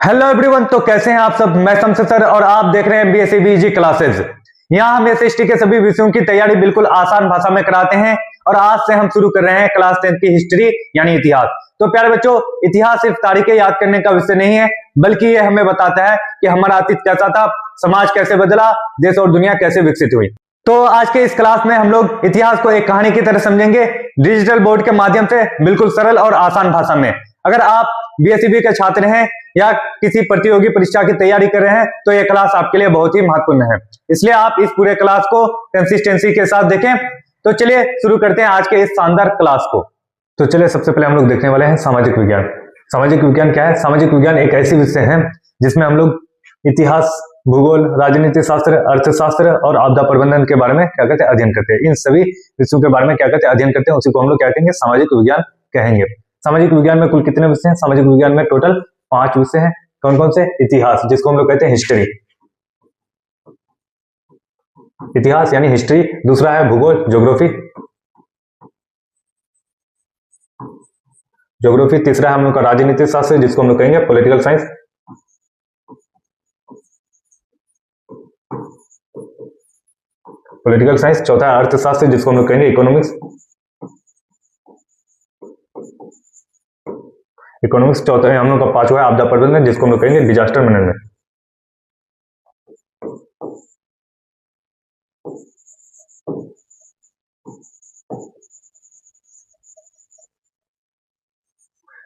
Hello everyone, तो कैसे हैं आप सब। मैं शमशेर सर और आप देख रहे हैं बीएससी बीजी क्लासेस। यहाँ हम एसएसटी के सभी विषयों की तैयारी बिल्कुल आसान भाषा में कराते हैं और आज से हम शुरू कर रहे हैं क्लास 10 की हिस्ट्री यानी इतिहास। तो प्यारे बच्चों, इतिहास सिर्फ तारीखें याद करने का विषय नहीं है, बल्कि ये हमें बताता है कि हमारा अतीत कैसा था, समाज कैसे बदला, देश और दुनिया कैसे विकसित हुई। तो आज के इस क्लास में हम लोग इतिहास को एक कहानी की तरह समझेंगे, डिजिटल बोर्ड के माध्यम से, बिल्कुल सरल और आसान भाषा में। अगर आप बीएससी के छात्र हैं या किसी प्रतियोगी परीक्षा की तैयारी कर रहे हैं तो यह क्लास आपके लिए बहुत ही महत्वपूर्ण है, इसलिए आप इस पूरे क्लास को कंसिस्टेंसी के साथ देखें। तो चलिए शुरू करते हैं आज के इस शानदार क्लास को। तो चलिए सबसे पहले हम लोग देखने वाले हैं सामाजिक विज्ञान। सामाजिक विज्ञान क्या है? सामाजिक विज्ञान एक ऐसी विषय है जिसमें हम लोग इतिहास, भूगोल, राजनीति शास्त्र, अर्थशास्त्र और आपदा प्रबंधन के बारे में क्या कहते हैं, अध्ययन करते हैं। इन सभी विषयों के बारे में क्या कहते हैं, अध्ययन करते हैं। उसी को हम लोग क्या कहेंगे, सामाजिक विज्ञान कहेंगे। सामाजिक विज्ञान में कुल कितने विषय हैं? सामाजिक विज्ञान में टोटल 5 विषय हैं। कौन कौन से? इतिहास, जिसको हम लोग कहते हैं हिस्ट्री, इतिहास यानी हिस्ट्री। दूसरा है भूगोल, ज्योग्राफी, ज्योग्राफी। तीसरा है हम लोग का राजनीति शास्त्र, जिसको हम लोग कहेंगे पॉलिटिकल साइंस। Political science. चौथा है अर्थशास्त्र, जिसको हम लोग कहेंगे इकोनॉमिक्स। इकोनॉमिक्स। चौथा है हम लोग का पांचवा है आपदा प्रबंधन, जिसको हम लोग कहेंगे डिजास्टर मैनेजमेंट।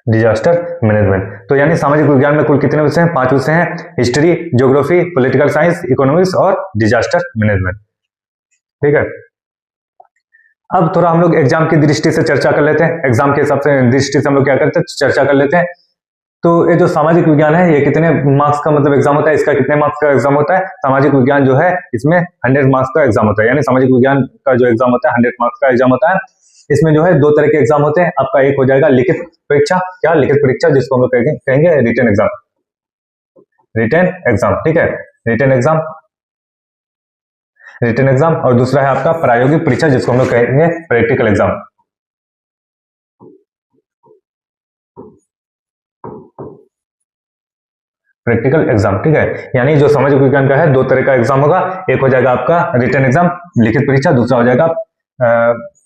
Disaster management. तो यानी सामाजिक विज्ञान में कुल कितने विषय हैं? 5 विषय हैं। History, geography, political science, economics और डिजास्टर मैनेजमेंट। ठीक है, अब थोड़ा हम लोग एग्जाम की दृष्टि से चर्चा कर लेते हैं। एग्जाम के हिसाब से दृष्टि से हम लोग क्या करते हैं, चर्चा कर लेते हैं। तो ये जो सामाजिक विज्ञान है, ये कितने मार्क्स का मतलब एग्जाम होता है? इसका कितने मार्क्स का एग्जाम होता है? सामाजिक विज्ञान जो है इसमें 100 मार्क्स का एग्जाम होता है। यानी सामाजिक विज्ञान का जो एग्जाम होता है 100 मार्क्स का एग्जाम होता है। इसमें जो है 2 तरह के एग्जाम होते हैं। आपका एक हो जाएगा लिखित परीक्षा। क्या? लिखित परीक्षा, जिसको हम लोग कहेंगे रिटन एग्जाम। रिटन एग्जाम, ठीक है, रिटन एग्जाम, रिटन एग्जाम। और दूसरा है आपका प्रायोगिक परीक्षा, जिसको हम लोग कहेंगे प्रैक्टिकल एग्जाम। प्रैक्टिकल एग्जाम, ठीक है। यानी जो सामाजिक विज्ञान का है 2 तरह का एग्जाम होगा। एक हो जाएगा आपका रिटन एग्जाम, लिखित परीक्षा। दूसरा हो जाएगा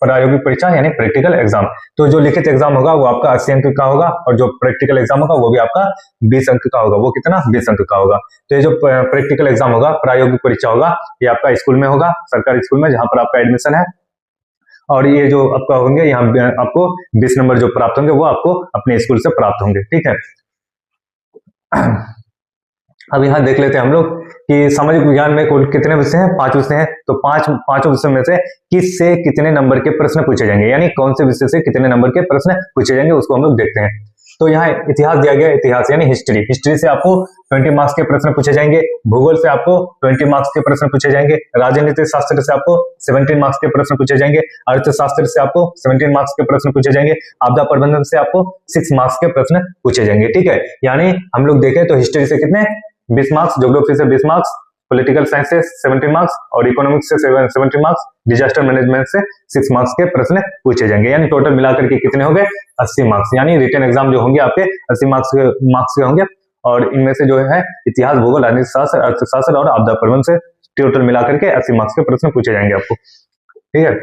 प्रायोगिक परीक्षा यानी प्रैक्टिकल एग्जाम। तो जो लिखित एग्जाम होगा वो आपका 80 अंक का होगा और जो प्रैक्टिकल एग्जाम होगा वो भी आपका 20 अंक का होगा। वो कितना? 20 अंक का होगा। तो ये जो प्रैक्टिकल एग्जाम होगा, प्रायोगिक परीक्षा होगा, ये आपका स्कूल में होगा, सरकारी स्कूल में, जहां पर आपका एडमिशन है। और ये जो आपका होंगे, यहाँ आपको 20 नंबर जो प्राप्त होंगे वो आपको अपने स्कूल से प्राप्त होंगे। ठीक है, अब यहाँ देख लेते हैं हम लोग कि सामाजिक विज्ञान में कुल कितने विषय हैं? 5 विषय हैं। तो पांचों विषय में से किस से कितने नंबर के प्रश्न पूछे जाएंगे, यानी कौन से विषय से कितने नंबर के प्रश्न पूछे जाएंगे, उसको हम लोग देखते हैं। तो यहाँ इतिहास दिया गया, इतिहास यानी हिस्ट्री। हिस्ट्री से आपको 20 मार्क्स के प्रश्न पूछे जाएंगे। भूगोल से आपको 20 मार्क्स के प्रश्न पूछे जाएंगे। राजनीति शास्त्र से आपको 17 मार्क्स के प्रश्न पूछे जाएंगे। अर्थशास्त्र से आपको 17 मार्क्स के प्रश्न पूछे जाएंगे। आपदा प्रबंधन से आपको 6 मार्क्स के प्रश्न पूछे जाएंगे। ठीक है, यानी हम लोग देखें तो हिस्ट्री से कितने? 20 मार्क्स, ज्योग्राफी से 20 मार्क्स, पॉलिटिकल साइंस से 70 मार्क्स और इकोनॉमिक्स से 70 मार्क्स, डिजास्टर मैनेजमेंट से 6 मार्क्स के प्रश्न पूछे जाएंगे। यानी टोटल मिलाकर के कितने हो गए? 80 मार्क्स। यानी रिटन एग्जाम जो होंगे आपके 80 मार्क्स के होंगे। और इनमें से जो है इतिहास, भूगोल, राजनीति शास्त्र, अर्थशास्त्र और आपदा प्रबंधन से टोटल मिलाकर के 80 मार्क्स के प्रश्न पूछे जाएंगे आपको। ठीक है,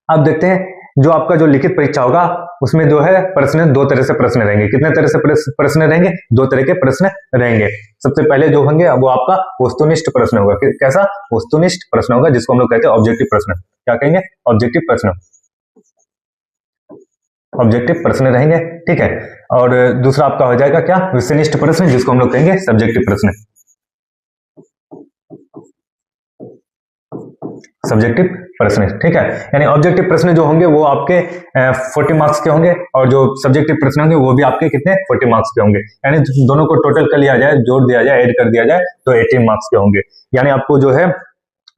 अब देखते हैं जो आपका जो लिखित परीक्षा होगा उसमें जो है प्रश्न 2 तरह से प्रश्न रहेंगे। कितने तरह से प्रश्न रहेंगे? 2 तरह के प्रश्न रहेंगे। सबसे पहले जो होंगे वो आपका वस्तुनिष्ठ प्रश्न होगा। कैसा? वस्तुनिष्ठ प्रश्न होगा, जिसको हम लोग कहते हैं ऑब्जेक्टिव प्रश्न। क्या कहेंगे? ऑब्जेक्टिव प्रश्न। ऑब्जेक्टिव प्रश्न रहेंगे, ठीक है। और दूसरा आपका हो जाएगा क्या? विषयनिष्ठ प्रश्न, जिसको हम लोग कहेंगे सब्जेक्टिव प्रश्न। सब्जेक्टिव प्रश्न, ठीक है। यानी ऑब्जेक्टिव प्रश्न जो होंगे वो आपके 40 मार्क्स के होंगे और जो सब्जेक्टिव प्रश्न होंगे वो भी आपके कितने? 40 मार्क्स के होंगे। यानी दोनों को टोटल कर लिया जाए, जोड़ दिया जाए, ऐड कर दिया जाए तो 80 मार्क्स के होंगे। यानी आपको जो है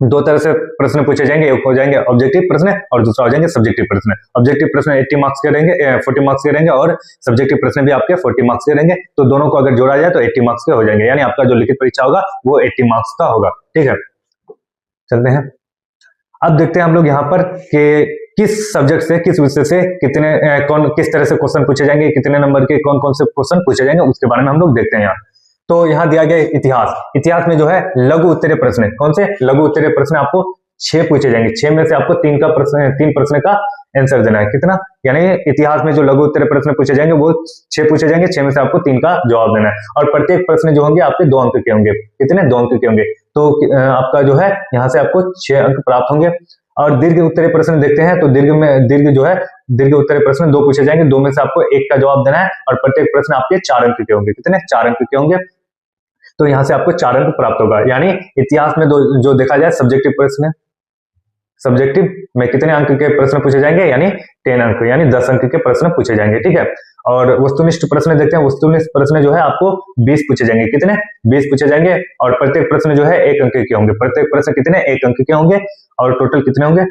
2 तरह से प्रश्न पूछे जाएंगे। एक हो जाएंगे ऑब्जेक्टिव प्रश्न और दूसरा हो जाएंगे सब्जेक्टिव प्रश्न। ऑब्जेक्टिव प्रश्न 80 मार्क्स के रहेंगे, 40 मार्क्स के रहेंगे और सब्जेक्टिव प्रश्न भी आपके 40 मार्क्स के रहेंगे। तो दोनों को अगर जोड़ा जाए तो 80 मार्क्स के हो जाएंगे। यानी आपका जो लिखित परीक्षा होगा वो 80 मार्क्स का होगा। ठीक है, चलते हैं। अब देखते हैं हम लोग यहाँ पर कि किस सब्जेक्ट से, किस विषय से कितने किस तरह से क्वेश्चन पूछे जाएंगे, कितने नंबर के कौन कौन से क्वेश्चन पूछे जाएंगे, उसके बारे में हम लोग देखते हैं यहाँ। तो यहाँ दिया गया इतिहास, इतिहास में जो है लघु उत्तरीय प्रश्न, कौन से लघु उत्तरीय प्रश्न आपको 6 पूछे जाएंगे, 6 में से आपको 3 प्रश्न का आंसर देना है। कितना, यानी इतिहास में जो लघु उत्तरीय प्रश्न पूछे जाएंगे वो 6 पूछे जाएंगे, 6 में से आपको 3 का जवाब देना है। और प्रत्येक प्रश्न जो होंगे आपके 2 अंक के होंगे। कितने, 2 अंक के होंगे। तो आपका जो है यहाँ से आपको 6 अंक प्राप्त होंगे। और दीर्घ उत्तरीय प्रश्न देखते हैं, तो दीर्घ उत्तरीय प्रश्न 2 पूछे जाएंगे, 2 में से आपको 1 का जवाब देना है। और प्रत्येक प्रश्न आपके 4 अंक के होंगे। कितने, 4 अंक के होंगे। तो यहाँ से आपको 4 अंक प्राप्त होगा। यानी इतिहास में जो देखा जाए सब्जेक्टिव प्रश्न, सब्जेक्टिव में कितने अंक के प्रश्न पूछे जाएंगे, यानी 10 अंक, यानी 10 अंक के प्रश्न पूछे जाएंगे। ठीक है। और वस्तुनिष्ठ प्रश्न देखते हैं, वस्तुनिष्ठ प्रश्न जो है आपको 20 पूछे जाएंगे। कितने, 20 पूछे जाएंगे। और प्रत्येक प्रश्न जो है 1 अंक के होंगे। प्रत्येक प्रश्न कितने, 1 अंक के होंगे। और टोटल कितने होंगे,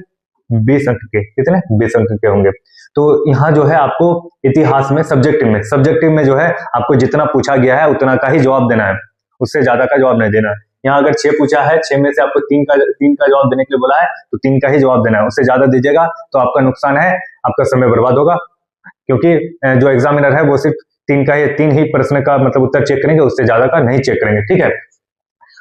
20 अंक के। कितने, 20 अंक के होंगे। तो यहाँ जो है आपको इतिहास में सब्जेक्टिव में जो है आपको जितना पूछा गया है उतना का ही जवाब देना है, उससे ज्यादा का जवाब नहीं देना है। यहाँ अगर 6 पूछा है, 6 में से आपको 3 का जवाब देने के लिए बोला है, तो 3 का ही जवाब देना है। उससे ज्यादा दीजिएगा तो आपका नुकसान है, आपका समय बर्बाद होगा। क्योंकि जो एग्जामिनर है वो सिर्फ 3 ही प्रश्न का मतलब उत्तर चेक करेंगे, उससे ज्यादा का नहीं चेक करेंगे। ठीक है।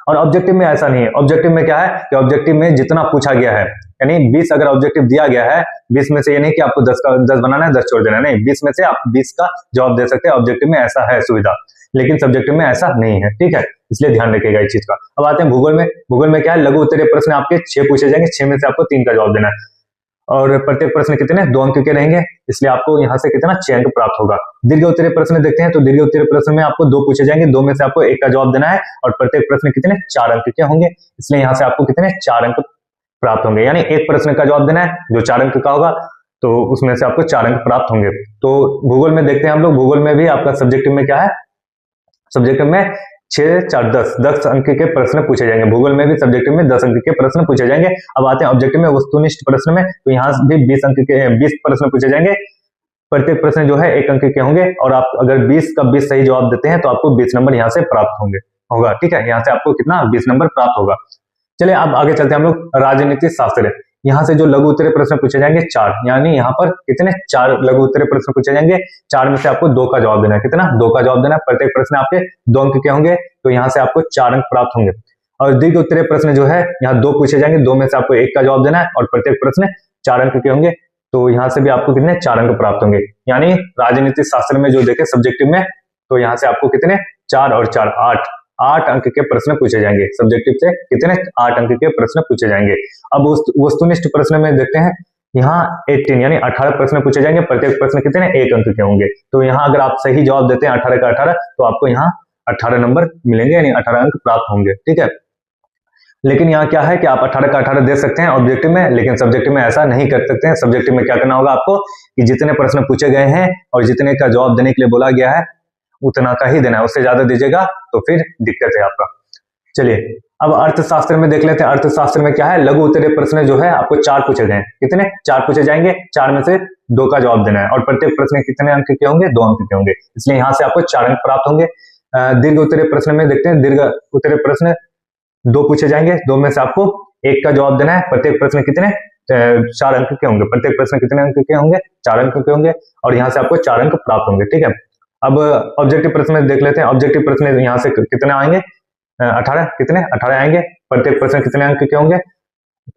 और ऑब्जेक्टिव में ऐसा नहीं है। ऑब्जेक्टिव में क्या है कि ऑब्जेक्टिव में जितना पूछा गया है, यानी 20 अगर ऑब्जेक्टिव दिया गया है, 20 में से ये नहीं कि आपको 10 बनाना है, 10 छोड़ देना है, नहीं, 20 में से आप 20 का जवाब दे सकते हैं। ऑब्जेक्टिव में ऐसा है सुविधा, लेकिन सब्जेक्टिव में ऐसा नहीं है। ठीक है, इसलिए ध्यान रखिएगा इस चीज का। अब आते हैं भूगोल में। भूगोल में क्या है, लघु उत्तरीय प्रश्न आपके 6 पूछे जाएंगे, 6 में से आपको 3 का जवाब देना है। और प्रत्येक प्रश्न कितने, 2 अंक के रहेंगे, इसलिए आपको यहाँ से कितना, 6 अंक प्राप्त होगा। दीर्घ उत्तरीय प्रश्न देखते हैं, तो दीर्घ उत्तरीय प्रश्न में आपको 2 पूछे जाएंगे, 2 में से आपको 1 का जवाब देना है। और प्रत्येक प्रश्न कितने, 4 अंक के होंगे, इसलिए यहाँ से आपको कितने, 4 अंक प्राप्त होंगे। यानी एक प्रश्न का जवाब देना है जो 4 अंक का होगा, तो उसमें से आपको 4 अंक प्राप्त होंगे। तो भूगोल में देखते हैं हम लोग, भूगोल में भी आपका सब्जेक्टिव में क्या है, सब्जेक्टिव में 6 4 10 अंक के प्रश्न पूछे जाएंगे। भूगोल में भी सब्जेक्टिव में 10 अंक के प्रश्न पूछे जाएंगे। अब आते हैं ऑब्जेक्टिव में, वस्तुनिष्ठ प्रश्न में, तो यहाँ भी 20 प्रश्न पूछे जाएंगे। प्रत्येक प्रश्न जो है 1 अंक के होंगे। और आप अगर 20 का 20 सही जवाब देते हैं तो आपको 20 नंबर यहाँ से प्राप्त होगा। ठीक है, यहाँ से आपको कितना, 20 नंबर प्राप्त होगा। चलिए अब आगे चलते हैं हम लोग राजनीति शास्त्र। यहाँ से जो लघु उत्तरीय प्रश्न पूछे जाएंगे 4, यानी यहाँ पर कितने, 4 लघु उत्तरीय प्रश्न पूछे जाएंगे। 4 में से आपको 2 का जवाब देना है। कितना, 2 का जवाब देना है। प्रत्येक प्रश्न आपके 2 अंक के होंगे, तो यहाँ से आपको 4 अंक प्राप्त होंगे। और दीर्घ उत्तरीय प्रश्न जो है यहाँ 2 पूछे जाएंगे, 2 में से आपको 1 का जवाब देना है। और प्रत्येक प्रश्न 4 अंक के होंगे, तो यहाँ से भी आपको कितने, 4 अंक प्राप्त होंगे। यानी राजनीतिक शास्त्र में जो देखे सब्जेक्टिव में, तो यहाँ से आपको कितने, 4 और 4 8 अंक के प्रश्न पूछे जाएंगे। सब्जेक्टिव से कितने, 8 अंक के प्रश्न पूछे जाएंगे। अब वस्तुनिष्ठ प्रश्न में देखते हैं, यहाँ 18 यानी 18 प्रश्न पूछे जाएंगे। प्रत्येक प्रश्न कितने, 1 अंक के होंगे। तो यहाँ अगर आप सही जवाब देते हैं 18 का 18, तो आपको यहाँ 18 नंबर मिलेंगे, यानी 18 अंक प्राप्त होंगे। ठीक है। लेकिन यहाँ क्या है कि आप 18 का 18 दे सकते हैं ऑब्जेक्टिव में, लेकिन सब्जेक्टिव में ऐसा नहीं कर सकते हैं। सब्जेक्टिव में क्या करना होगा आपको कि जितने प्रश्न पूछे गए हैं और जितने का जवाब देने के लिए बोला गया है उतना का ही देना है। उससे ज्यादा दीजिएगा तो फिर दिक्कत है आपका। चलिए अब अर्थशास्त्र में देख लेते हैं। अर्थशास्त्र में क्या है, लघु उत्तरीय प्रश्न जो है आपको 4 पूछे गए। कितने, 4 पूछे जाएंगे। 4 में से 2 का जवाब देना है। और प्रत्येक प्रश्न कितने अंक के होंगे, 2 अंक के होंगे, इसलिए यहाँ से आपको 4 अंक प्राप्त होंगे। दीर्घ उत्तरीय प्रश्न में देखते हैं, दीर्घ उत्तरीय प्रश्न 2 पूछे जाएंगे, 2 में से आपको 1 का जवाब देना है। प्रत्येक प्रश्न कितने, 4 अंक के होंगे। प्रत्येक प्रश्न कितने अंक के होंगे, 4 अंक के होंगे, और यहाँ से आपको 4 अंक प्राप्त होंगे। ठीक है। अब ऑब्जेक्टिव प्रश्न में देख लेते हैं। ऑब्जेक्टिव प्रश्न यहाँ से कितने आएंगे, 18 कितने, 18 आएंगे। प्रत्येक प्रश्न कितने अंक के होंगे,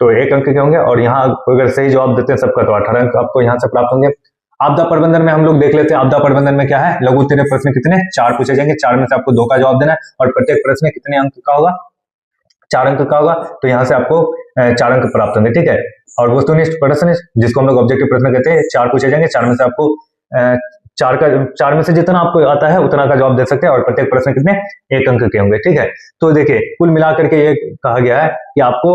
तो 1 अंक के होंगे। और यहाँ अगर सही जवाब देते हैं सबका, तो 18 अंक आपको यहाँ से प्राप्त होंगे। आपदा प्रबंधन में हम लोग देख लेते हैं। आपदा प्रबंधन में क्या है, लघु उत्तरीय प्रश्न कितने, 4 पूछे जाएंगे। 4 में से आपको 2 का जवाब देना है। और प्रत्येक प्रश्न कितने अंक का होगा, 4 अंक का होगा, तो यहाँ से आपको 4 अंक प्राप्त होंगे। ठीक है। और वस्तुनिष्ठ प्रश्न जिसको हम लोग ऑब्जेक्टिव प्रश्न कहते हैं, 4 पूछे जाएंगे। 4 में से आपको 4 में से जितना आपको आता है उतना का जवाब दे सकते हैं। और प्रत्येक प्रश्न कितने, 1 अंक के होंगे। ठीक है। तो देखिए कुल मिलाकर के ये कहा गया है कि आपको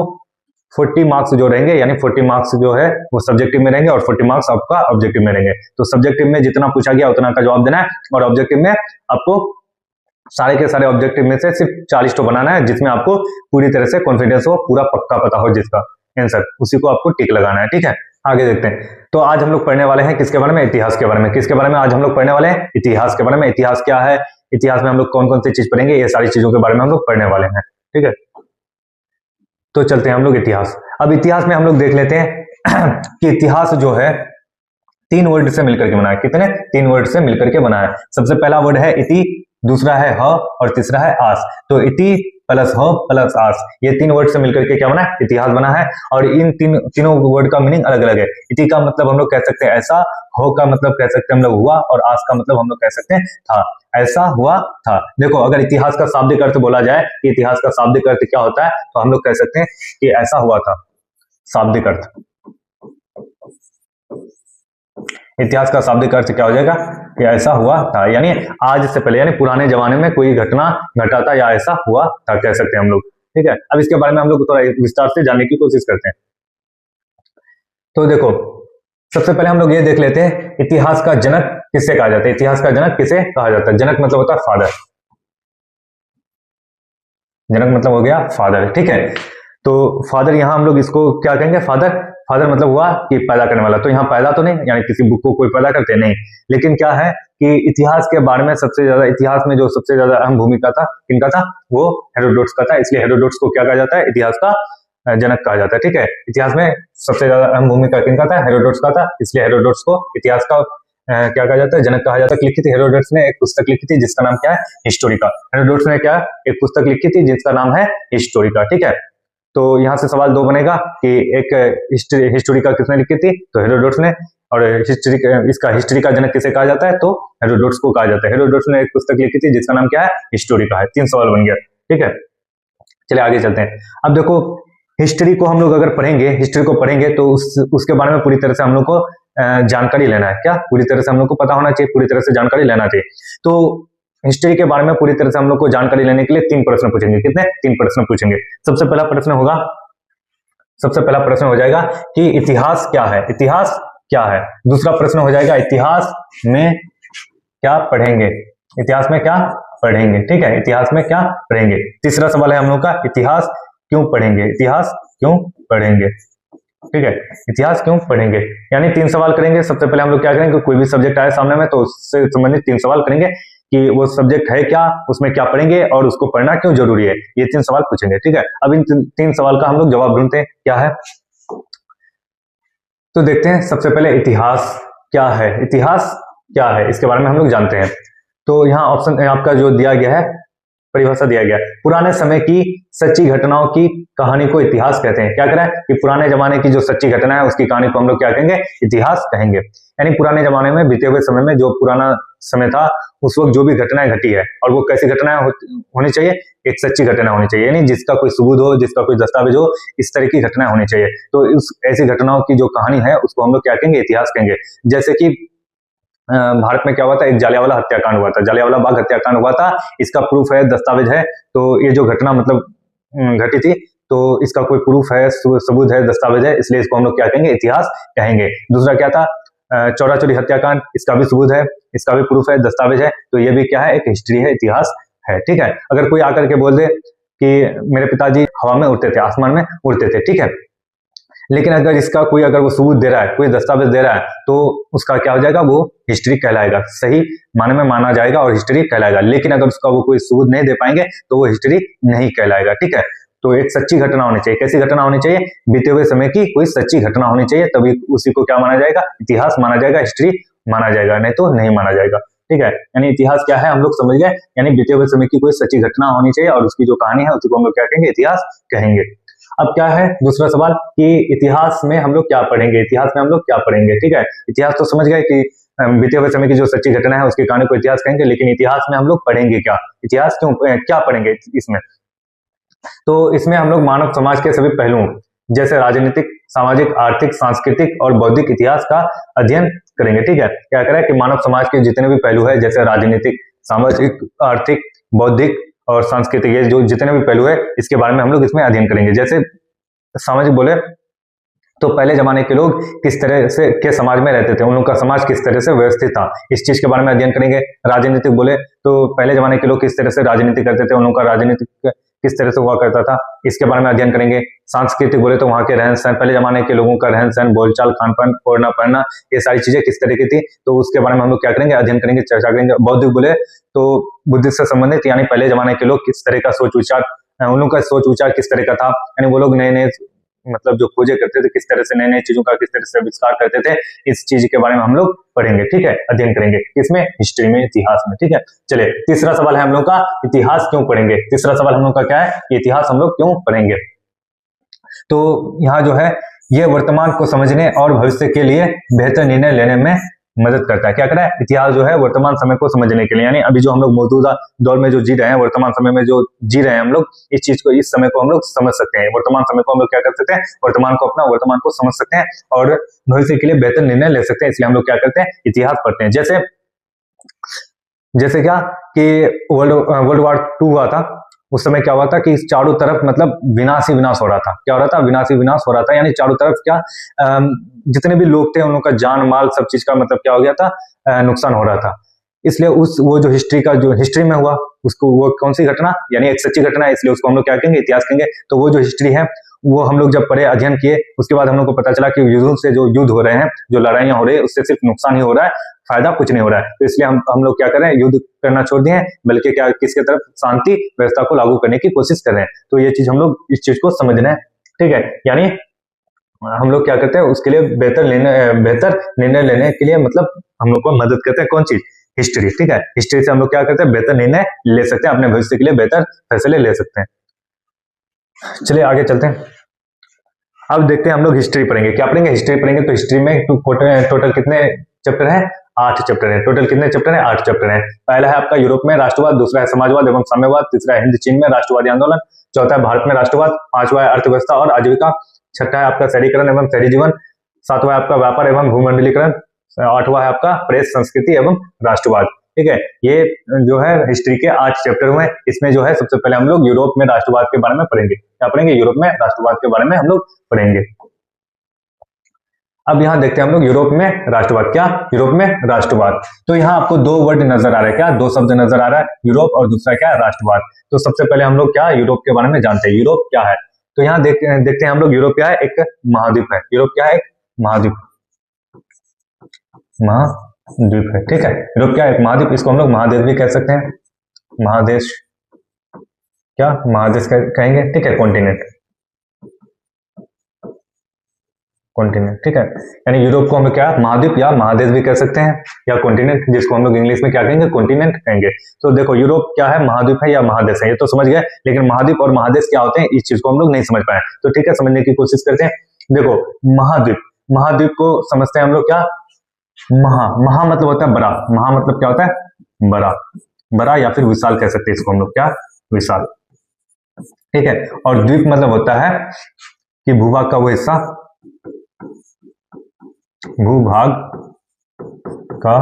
40 मार्क्स जो रहेंगे, यानी 40 मार्क्स जो है वो सब्जेक्टिव में रहेंगे और 40 मार्क्स आपका ऑब्जेक्टिव में रहेंगे। तो सब्जेक्टिव में जितना पूछा गया उतना का जवाब देना है। और ऑब्जेक्टिव में आपको सारे के सारे ऑब्जेक्टिव में से सिर्फ 40 तो बनाना है, जिसमें आपको पूरी तरह से कॉन्फिडेंस हो, पूरा पक्का पता हो जिसका आंसर, उसी को आपको टिक लगाना है। ठीक है। आगे देखते हैं। तो आज हम लोग पढ़ने वाले हैं किसके बारे में, इतिहास के बारे में। किसके बारे में आज हम लोग पढ़ने वाले हैं, इतिहास के बारे में। इतिहास क्या है, इतिहास में हम लोग कौन कौन सी चीज पढ़ेंगे, ये सारी चीजों के बारे में हम लोग पढ़ने वाले हैं। ठीक है। तो चलते हैं हम लोग इतिहास। अब इतिहास में हम लोग देख लेते हैं कि इतिहास जो है 3 वर्ड से मिलकर के बना है। कितने? 3 वर्ड से मिलकर के बना है। सबसे पहला वर्ड है इति, दूसरा है ह और तीसरा है आस। तो इति प्लस ह प्लस आस, ये 3 वर्ड से मिलकर के क्या बना है? इतिहास बना है। और इन तीनों वर्ड का मीनिंग अलग अलग है। इति का मतलब हम लोग कह सकते हैं ऐसा, हो का मतलब कह सकते हैं हम लोग हुआ, और आस का मतलब हम लोग कह सकते हैं था। ऐसा हुआ था। देखो, अगर इतिहास का शाब्दिक अर्थ बोला जाए कि इतिहास का शाब्दिक अर्थ क्या होता है, तो हम लोग कह सकते हैं कि ऐसा हुआ था। शाब्दिक अर्थ, इतिहास का शाब्दिक अर्थ क्या हो जाएगा? कि ऐसा हुआ था, यानी आज से पहले, यानी पुराने जमाने में कोई घटना घटा था या ऐसा हुआ था, कह सकते हैं हम लोग। ठीक है, अब इसके बारे में हम लोग थोड़ा विस्तार से जानने की कोशिश करते हैं। तो देखो, सबसे पहले हम लोग ये देख लेते हैं इतिहास का जनक किसे कहा जाता है। इतिहास का जनक किसे कहा जाता है? जनक मतलब होता है फादर। जनक मतलब हो गया फादर। ठीक है, तो फादर यहां हम लोग इसको क्या कहेंगे? फादर। फादर मतलब हुआ कि पैदा करने वाला। तो यहाँ पैदा तो नहीं, यानी किसी बुक को कोई पैदा करते नहीं, लेकिन क्या है कि इतिहास के बारे में सबसे ज्यादा, इतिहास में जो सबसे ज्यादा अहम भूमिका था, किनका था? वो हेरोडोटस का था। इसलिए हेरोडोटस को क्या कहा जाता है? इतिहास का जनक कहा जाता है। ठीक है, इतिहास में सबसे ज्यादा अहम भूमिका किनका था? हेरोडोटस का था। इसलिए हेरोडोटस को इतिहास का क्या कहा जाता है? जनक कहा जाता है। लिखी थी हेरोडोटस ने एक पुस्तक लिखी थी जिसका नाम क्या है? हिस्टोरिका। हेरोडोटस ने क्या एक पुस्तक लिखी थी जिसका नाम है हिस्टोरिका। ठीक है, तो यहां से सवाल 2 बनेगा कि एक हिस्टोरी का किसने लिखी थी? तो हेरोडोटस ने। और इसका हिस्ट्री का जनक किसे कहा जाता है? तो हेरोडोटस को कहा जाता है। हेरोडोटस ने एक पुस्तक लिखी थी जिसका नाम क्या है? हिस्टोरिका है। 3 सवाल बन गया। ठीक है, चलिए आगे चलते हैं। अब देखो, हिस्ट्री को हम लोग अगर पढ़ेंगे, हिस्ट्री को पढ़ेंगे तो उसके बारे में पूरी तरह से हम लोग को जानकारी लेना है। क्या? पूरी तरह से हम लोग को पता होना चाहिए, पूरी तरह से जानकारी लेना चाहिए। तो हिस्ट्री के बारे में पूरी तरह से हम लोग को जानकारी लेने के लिए 3 प्रश्न पूछेंगे। कितने? 3 प्रश्न पूछेंगे। सबसे पहला प्रश्न होगा, सबसे पहला प्रश्न हो जाएगा कि इतिहास क्या है? इतिहास क्या है? दूसरा प्रश्न हो जाएगा इतिहास में क्या पढ़ेंगे? इतिहास में क्या पढ़ेंगे? ठीक है, इतिहास में क्या पढ़ेंगे? तीसरा सवाल है हम लोग का, इतिहास क्यों पढ़ेंगे? इतिहास क्यों पढ़ेंगे? ठीक है, इतिहास क्यों पढ़ेंगे? यानी 3 सवाल करेंगे। सबसे पहले हम लोग क्या करेंगे, कोई भी सब्जेक्ट आए सामने में तो उससे संबंधित 3 सवाल करेंगे कि वो सब्जेक्ट है क्या, उसमें क्या पढ़ेंगे और उसको पढ़ना क्यों जरूरी है। ये 3 सवाल पूछेंगे। ठीक है, अब इन 3 सवाल का हम लोग जवाब ढूंढते हैं क्या है। तो देखते हैं, सबसे पहले इतिहास क्या है? इतिहास क्या है, इसके बारे में हम लोग जानते हैं। तो यहाँ ऑप्शन आपका जो दिया गया है, परिभाषा दिया गया, पुराने समय की सच्ची घटनाओं की कहानी को इतिहास कहते हैं। क्या करें कि पुराने जमाने की जो सच्ची घटना है उसकी कहानी को हम लोग क्या कहेंगे? इतिहास कहेंगे। यानी पुराने जमाने में, बीते हुए समय में, जो पुराना समय था, उस वक्त जो भी घटनाएं घटी है, और वो कैसी घटनाएं होनी चाहिए? एक सच्ची घटना होनी चाहिए, यानी जिसका कोई सबूत हो, जिसका कोई दस्तावेज हो, इस तरह की घटनाएं होनी चाहिए। तो उस ऐसी घटनाओं की जो कहानी है उसको हम लोग क्या कहेंगे? इतिहास कहेंगे। जैसे कि भारत में क्या हुआ था? एक जालियांवाला हत्याकांड हुआ था, जालियांवाला बाग हत्याकांड हुआ था। इसका प्रूफ है, दस्तावेज है। तो ये जो घटना मतलब घटी थी, तो इसका कोई प्रूफ है, सबूत है, दस्तावेज है, इसलिए इसको हम लोग क्या कहेंगे? इतिहास कहेंगे। दूसरा क्या था? चौरा चोरी हत्याकांड, इसका भी सबूत है, इसका भी प्रूफ है, दस्तावेज है। तो ये भी क्या है? एक हिस्ट्री है, इतिहास है। ठीक है, अगर कोई आकर के बोल दे कि मेरे पिताजी हवा में उड़ते थे, आसमान में उड़ते थे, ठीक है, लेकिन अगर इसका कोई, अगर वो सबूत दे रहा है, कोई दस्तावेज दे रहा है, तो उसका क्या हो जाएगा? वो हिस्ट्री कहलाएगा, सही माने में माना जाएगा और हिस्ट्री कहलाएगा। लेकिन अगर उसका वो कोई सबूत नहीं दे पाएंगे तो वो हिस्ट्री नहीं कहलाएगा। ठीक है, तो एक सच्ची घटना होनी चाहिए। कैसी घटना होनी चाहिए? बीते हुए समय की कोई सच्ची घटना होनी चाहिए, तभी उसी को क्या माना जाएगा? इतिहास माना जाएगा, हिस्ट्री माना जाएगा, नहीं तो नहीं माना जाएगा। ठीक है, यानी इतिहास क्या है हम लोग समझ गए, यानी बीते हुए समय की कोई सच्ची घटना होनी चाहिए और उसकी जो कहानी है उसी को हम लोग क्या कहेंगे? इतिहास कहेंगे। अब क्या है दूसरा सवाल कि इतिहास में हम लोग क्या पढ़ेंगे? इतिहास में हम लोग क्या पढ़ेंगे? ठीक है, इतिहास तो समझ गए कि बीते हुए समय की जो सच्ची घटना है उसकी कहानी को इतिहास कहेंगे, लेकिन इतिहास में हम लोग पढ़ेंगे क्या? इतिहास क्यों क्या पढ़ेंगे इसमें? तो इसमें हम लोग मानव समाज के सभी पहलुओं, जैसे राजनीतिक, सामाजिक, आर्थिक, सांस्कृतिक और बौद्धिक इतिहास का अध्ययन करेंगे। ठीक है, क्या करें कि मानव समाज के जितने भी पहलू है, जैसे राजनीतिक, सामाजिक, आर्थिक, बौद्धिक और सांस्कृतिक, ये जो जितने भी पहलू है, इसके बारे में हम लोग इसमें अध्ययन करेंगे। जैसे सामाजिक बोले तो पहले जमाने के लोग किस तरह से के समाज में रहते थे, उन लोग का समाज किस तरह से व्यवस्थित था, इस चीज के बारे में अध्ययन करेंगे। राजनीतिक बोले तो पहले जमाने के लोग किस तरह से राजनीति करते थे, उन लोग का राजनीतिक किस तरह से हुआ करता था, इसके बारे में अध्ययन करेंगे। सांस्कृतिक बोले तो वहां के रहन सहन, पहले जमाने के लोगों का रहन सहन, बोलचाल, खान पान, ओढ़ना पहनना, ये सारी चीजें किस तरह की थी, तो उसके बारे में हम लोग क्या करेंगे? अध्ययन करेंगे, चर्चा करेंगे। बौद्धिक बोले तो बुद्धि से संबंधित, यानी पहले जमाने के लोग किस तरह का सोच विचार, उन लोग का सोच विचार किस तरह का था, यानी वो लोग नए नए मतलब जो खोजे करते थे, किस तरह से नई नई चीजों का किस तरह से आविष्कार करते थे, इस चीज के बारे में हम लोग पढ़ेंगे, ठीक है, अध्ययन करेंगे, किसमें, हिस्ट्री में, इतिहास में, ठीक है। चलिए तीसरा सवाल है हम लोग का, इतिहास क्यों पढ़ेंगे। तीसरा सवाल हम लोग का क्या है, इतिहास हम लोग क्यों पढ़ेंगे। तो यहाँ जो है ये वर्तमान को समझने और भविष्य के लिए बेहतर निर्णय लेने में मदद करता है। क्या करें, इतिहास जो है वर्तमान समय को समझने के लिए, यानी अभी जो हम लोग मौजूदा दौर में जो जी रहे हैं, वर्तमान समय में जो जी रहे हैं हम लोग, इस चीज को, इस समय को हम लोग समझ सकते हैं। वर्तमान समय को हम लोग क्या कर सकते हैं, वर्तमान को समझ सकते हैं और भविष्य के लिए बेहतर निर्णय ले सकते हैं। इसलिए हम लोग क्या करते हैं, इतिहास पढ़ते हैं। जैसे क्या कि वर्ल्ड वॉर 2 हुआ था, उस समय क्या हुआ था कि चारों तरफ मतलब विनाश ही विनाश हो रहा था। क्या हो रहा था, विनाश ही विनाश हो रहा था, यानी चारों तरफ क्या जितने भी लोग थे उन लोगों का जान माल सब चीज का मतलब क्या हो गया था, नुकसान हो रहा था। इसलिए वो जो हिस्ट्री में हुआ, उसको वो कौन सी घटना, यानी एक सच्ची घटना है, इसलिए उसको हम लोग क्या कहेंगे, इतिहास कहेंगे। तो वो जो हिस्ट्री है वो हम लोग जब पढ़े, अध्ययन किए, उसके बाद हम लोग को पता चला कि युद्धों से जो युद्ध हो रहे हैं, जो लड़ाइयां हो रही है, उससे सिर्फ नुकसान ही हो रहा है, फायदा कुछ नहीं हो रहा है। तो इसलिए हम लोग क्या कर रहे हैं, युद्ध करना छोड़ दिए, बल्कि क्या किसके तरफ, शांति व्यवस्था को लागू करने की कोशिश कर रहे हैं। तो ये चीज हम लोग इस चीज को समझना है, ठीक है। यानी हम लोग क्या करते हैं, उसके लिए बेहतर निर्णय लेने के लिए मतलब हम लोग को मदद करते हैं, कौन चीज, हिस्ट्री, ठीक है। हिस्ट्री से हम लोग क्या करते हैं, बेहतर निर्णय ले सकते हैं, अपने भविष्य के लिए बेहतर फैसले ले सकते हैं। चलिए आगे चलते हैं। अब देखते हैं हम लोग हिस्ट्री पढ़ेंगे, क्या पढ़ेंगे, हिस्ट्री पढ़ेंगे। तो हिस्ट्री में टोटल कितने चैप्टर हैं, 8 चैप्टर हैं। टोटल कितने चैप्टर हैं, 8 चैप्टर हैं। पहला है आपका यूरोप में राष्ट्रवाद, दूसरा है समाजवाद एवं साम्यवाद, तीसरा है हिंद चीन में राष्ट्रवादी आंदोलन, चौथा है भारत में राष्ट्रवाद, पांचवा है अर्थव्यवस्था और आजीविका, छठा है आपका शहरीकरण एवं शहरी जीवन, सातवां है आपका व्यापार एवं भूमंडलीकरण, आठवां है आपका प्रेस संस्कृति एवं राष्ट्रवाद, ठीक है। ये जो है हिस्ट्री के 8 चैप्टर हुए। इसमें जो है सबसे पहले हम लोग यूरोप में राष्ट्रवाद के बारे में पढ़ेंगे। क्या पढ़ेंगे, यूरोप में राष्ट्रवाद के बारे में हम लोग पढ़ेंगे। अब यहाँ देखते हैं हम लोग यूरोप में राष्ट्रवाद, क्या, यूरोप में राष्ट्रवाद। तो यहाँ आपको 2 वर्ड नजर आ रहा है, क्या, 2 शब्द नजर आ रहा है, यूरोप और दूसरा क्या है, राष्ट्रवाद। तो सबसे पहले हम लोग क्या, यूरोप के बारे में जानते हैं, यूरोप क्या है। तो यहाँ देखते हैं हम लोग, यूरोप क्या है, एक महाद्वीप है। यूरोप क्या है, एक महाद्वीप है, ठीक है। यूरोप क्या है, एक महाद्वीप, इसको हम लोग महादेश भी कह सकते हैं, महादेश, क्या, महादेश कहेंगे, ठीक है, कॉन्टिनेंट, ठीक है। यानी यूरोप को हम लोग क्या, महाद्वीप या महादेश भी कह सकते हैं, या कॉन्टिनेंट, जिसको हम लोग इंग्लिश में क्या कहेंगे, कॉन्टिनेंट कहेंगे। तो देखो यूरोप क्या है, महाद्वीप है या महादेश है, ये तो समझ गए, लेकिन महाद्वीप और महादेश क्या होते हैं, इस चीज को हम लोग नहीं समझ पाए। तो ठीक है, समझने की कोशिश करते हैं। देखो महाद्वीप को समझते हैं हम लोग क्या, महा मतलब होता है बड़ा, महा मतलब क्या होता है, बड़ा या फिर विशाल कह सकते हैं इसको हम लोग, क्या, विशाल, ठीक है। और द्वीप मतलब होता है कि भूभाग का वो हिस्सा, भूभाग का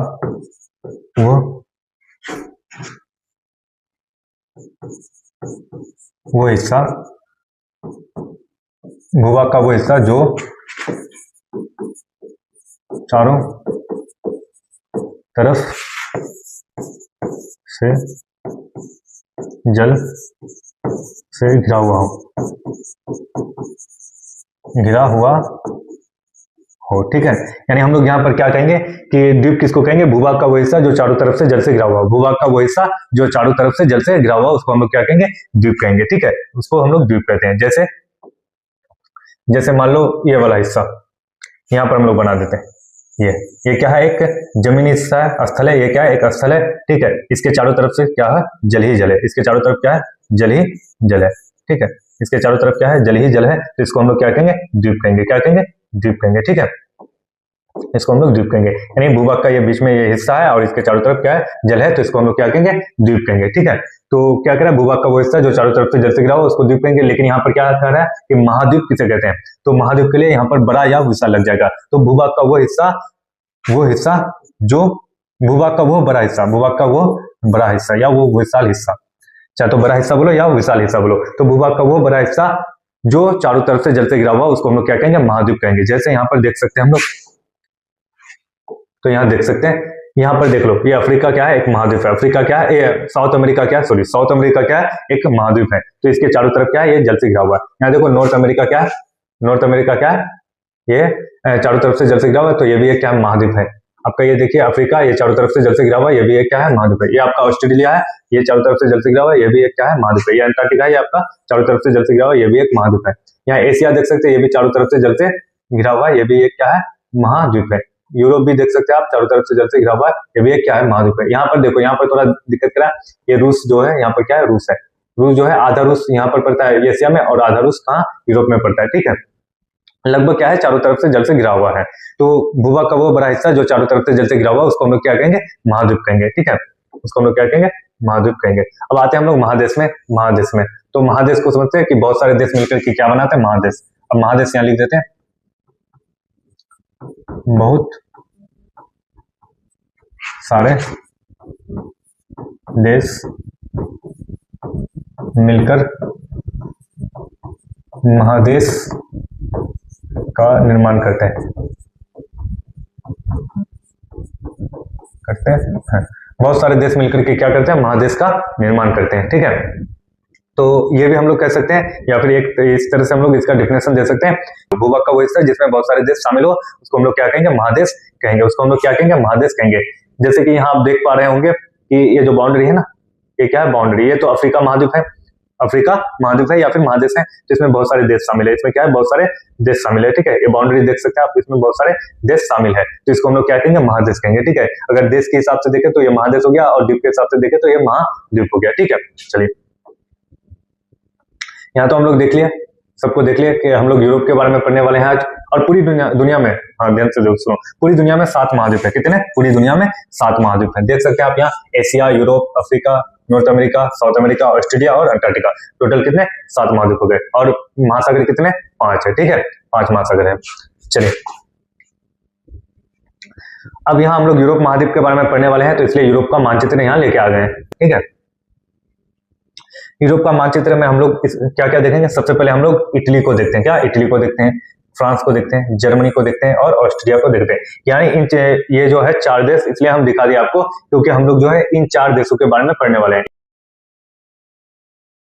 वो हिस्सा, भूभाग का वो हिस्सा जो चारों तरफ से जल से घिरा हुआ हो, ठीक है। यानी हम लोग यहाँ पर क्या कहेंगे कि द्वीप किसको कहेंगे, भूभाग का वो हिस्सा जो चारों तरफ से जल से घिरा हुआ, भूभाग का वो हिस्सा जो चारों तरफ से जल से घिरा हुआ, उसको हम लोग क्या कहेंगे, द्वीप कहेंगे, ठीक है। उसको हम लोग द्वीप कहते हैं। जैसे मान लो ये वाला हिस्सा यहाँ पर हम लोग बना देते हैं, ये क्या है, एक जमीनी हिस्सा है, स्थल है, ये क्या है, एक स्थल है, ठीक है। इसके चारों तरफ से क्या है, जल ही जल है, इसके चारों तरफ क्या है, जल ही जल है, ठीक है। इसके चारों तरफ क्या है, जल ही जल है, तो इसको हम लोग क्या कहेंगे, द्वीप कहेंगे, क्या कहेंगे, द्वीप कहेंगे, ठीक है। इसको हम लोग द्वीप कहेंगे। यानी भूभाग का ये बीच में ये हिस्सा है और इसके चारों तरफ क्या है, जल है, तो इसको हम लोग क्या कहेंगे, द्वीप कहेंगे, ठीक है। तो क्या कह रहा है, भूभाग का वो हिस्सा जो चारों तरफ से जल से घिरा हो, उसको द्वीप कहेंगे। लेकिन यहाँ पर क्या कह रहा है कि महाद्वीप किसे कहते हैं, तो महाद्वीप के लिए यहाँ पर बड़ा या विशाल लग जाएगा। तो भूभाग का वो हिस्सा जो भूभाग का वो बड़ा हिस्सा, भूभाग का वो बड़ा हिस्सा या वो विशाल हिस्सा, चाहे तो बड़ा हिस्सा बोलो या विशाल हिस्सा बोलो, तो भूभाग का वो बड़ा हिस्सा जो चारों तरफ से जल से घिरा हुआ, उसको हम लोग क्या कहेंगे, महाद्वीप कहेंगे। जैसे यहाँ पर देख सकते हैं हम लोग, तो यहाँ देख सकते हैं, यहाँ पर देख लो, ये अफ्रीका क्या है, एक महाद्वीप है। अफ्रीका क्या है, ये साउथ अमेरिका क्या है, साउथ अमेरिका क्या है, एक महाद्वीप है। तो इसके चारों तरफ क्या है, ये जल से घिरा हुआ है। यहाँ देखो नॉर्थ अमेरिका क्या है, ये चारों तरफ से जल से घिरा हुआ है, तो ये भी एक क्या महाद्वीप है। आपका ये देखिए अफ्रीका, ये चारों तरफ से जल से घिरा हुआ है, ये भी एक क्या है महाद्वीप है। ये आपका ऑस्ट्रेलिया है, ये चारों तरफ से जल से घिरा हुआ है, ये भी एक क्या है महाद्वीप है। ये अंटार्कटिका है, ये आपका चारों तरफ से जल से घिरा हुआ है, ये भी एक महाद्वीप है। यहाँ एशिया देख सकते हैं, ये भी चारों तरफ से जल से घिरा हुआ है, ये भी एक क्या है महाद्वीप है। यूरोप भी देख सकते हैं आप, चारों तरफ से जल से घिरा हुआ है, ये भी एक क्या है महाद्वीप है। यहाँ पर देखो, यहाँ पर थोड़ा दिक्कत क्या है, ये रूस जो है, यहाँ पर क्या है रूस है। रूस जो है, आधा रूस यहाँ पर पड़ता है एशिया में और आधा रूस कहाँ यूरोप में पड़ता है, ठीक है। लगभग क्या है चारों तरफ से जल से घिरा हुआ है। तो भूभाग का वो बड़ा हिस्सा जो चारों तरफ से जल से घिरा हुआ है उसको हम लोग क्या कहेंगे महाद्वीप कहेंगे, ठीक है। उसको हम लोग क्या कहेंगे महाद्वीप कहेंगे। अब आते हैं हम लोग महादेश में। महादेश में तो महादेश को समझते हैं कि बहुत सारे देश मिलकर के क्या बनाते हैं महादेश। अब महादेश यहाँ लिख देते हैं, बहुत सारे देश मिलकर महादेश का निर्माण करते हैं बहुत सारे देश मिलकर के क्या करते हैं महादेश का निर्माण करते हैं, ठीक है। तो ये भी हम लोग कह सकते हैं, या फिर एक इस तरह से हम लोग इसका डिफिनेशन दे सकते हैं। भूभाग का वो हिस्सा जिसमें बहुत सारे देश शामिल हो उसको हम लोग क्या कहेंगे महादेश कहेंगे। उसको हम लोग क्या कहेंगे महादेश कहेंगे। जैसे कि यहाँ आप देख पा रहे होंगे कि ये जो बाउंड्री है ना, ये क्या है बाउंड्री, ये तो अफ्रीका महाद्वीप है, अफ्रीका महाद्वीप है या फिर महादेश है, जिसमें बहुत सारे देश शामिल है। इसमें क्या है बहुत सारे देश शामिल है, ठीक है। ये बाउंड्री देख सकते हैं आप, इसमें बहुत सारे देश शामिल है, तो इसको हम लोग क्या कहेंगे महादेश कहेंगे, ठीक है। अगर देश के हिसाब से देखें तो ये महादेश हो गया और द्वीप के हिसाब से देखें तो ये महाद्वीप हो गया, ठीक है। चलिए यहाँ तो हम लोग देख लिया, सबको देख लिया कि हम लोग यूरोप के बारे में पढ़ने वाले हैं आज। और पूरी दुनिया में, हाँ ध्यान से सुनो, पूरी दुनिया में 7 महाद्वीप है। कितने? पूरी दुनिया में 7 महाद्वीप है। देख सकते हैं आप यहाँ Asia, Europe, Africa, north America, south America, Australia और अंटार्कटिका। टोटल कितने? 7 महाद्वीप हो गए। और महासागर कितने? 5 है, ठीक है। 5 महासागर है। चलिए अब यहाँ हम लोग यूरोप महाद्वीप के बारे में पढ़ने वाले हैं, तो इसलिए यूरोप का मानचित्र यहाँ लेके आ गए हैं, ठीक है। यूरोप का मानचित्र में हम लोग क्या क्या देखेंगे। सबसे पहले हम लोग इटली को देखते हैं। क्या? इटली को देखते हैं, फ्रांस को देखते हैं, जर्मनी को देखते हैं और ऑस्ट्रिया को देखते हैं। यानी इन ये जो है 4 देश इसलिए हम दिखा दिए आपको क्योंकि हम लोग जो है इन 4 देशों के बारे में पढ़ने वाले हैं।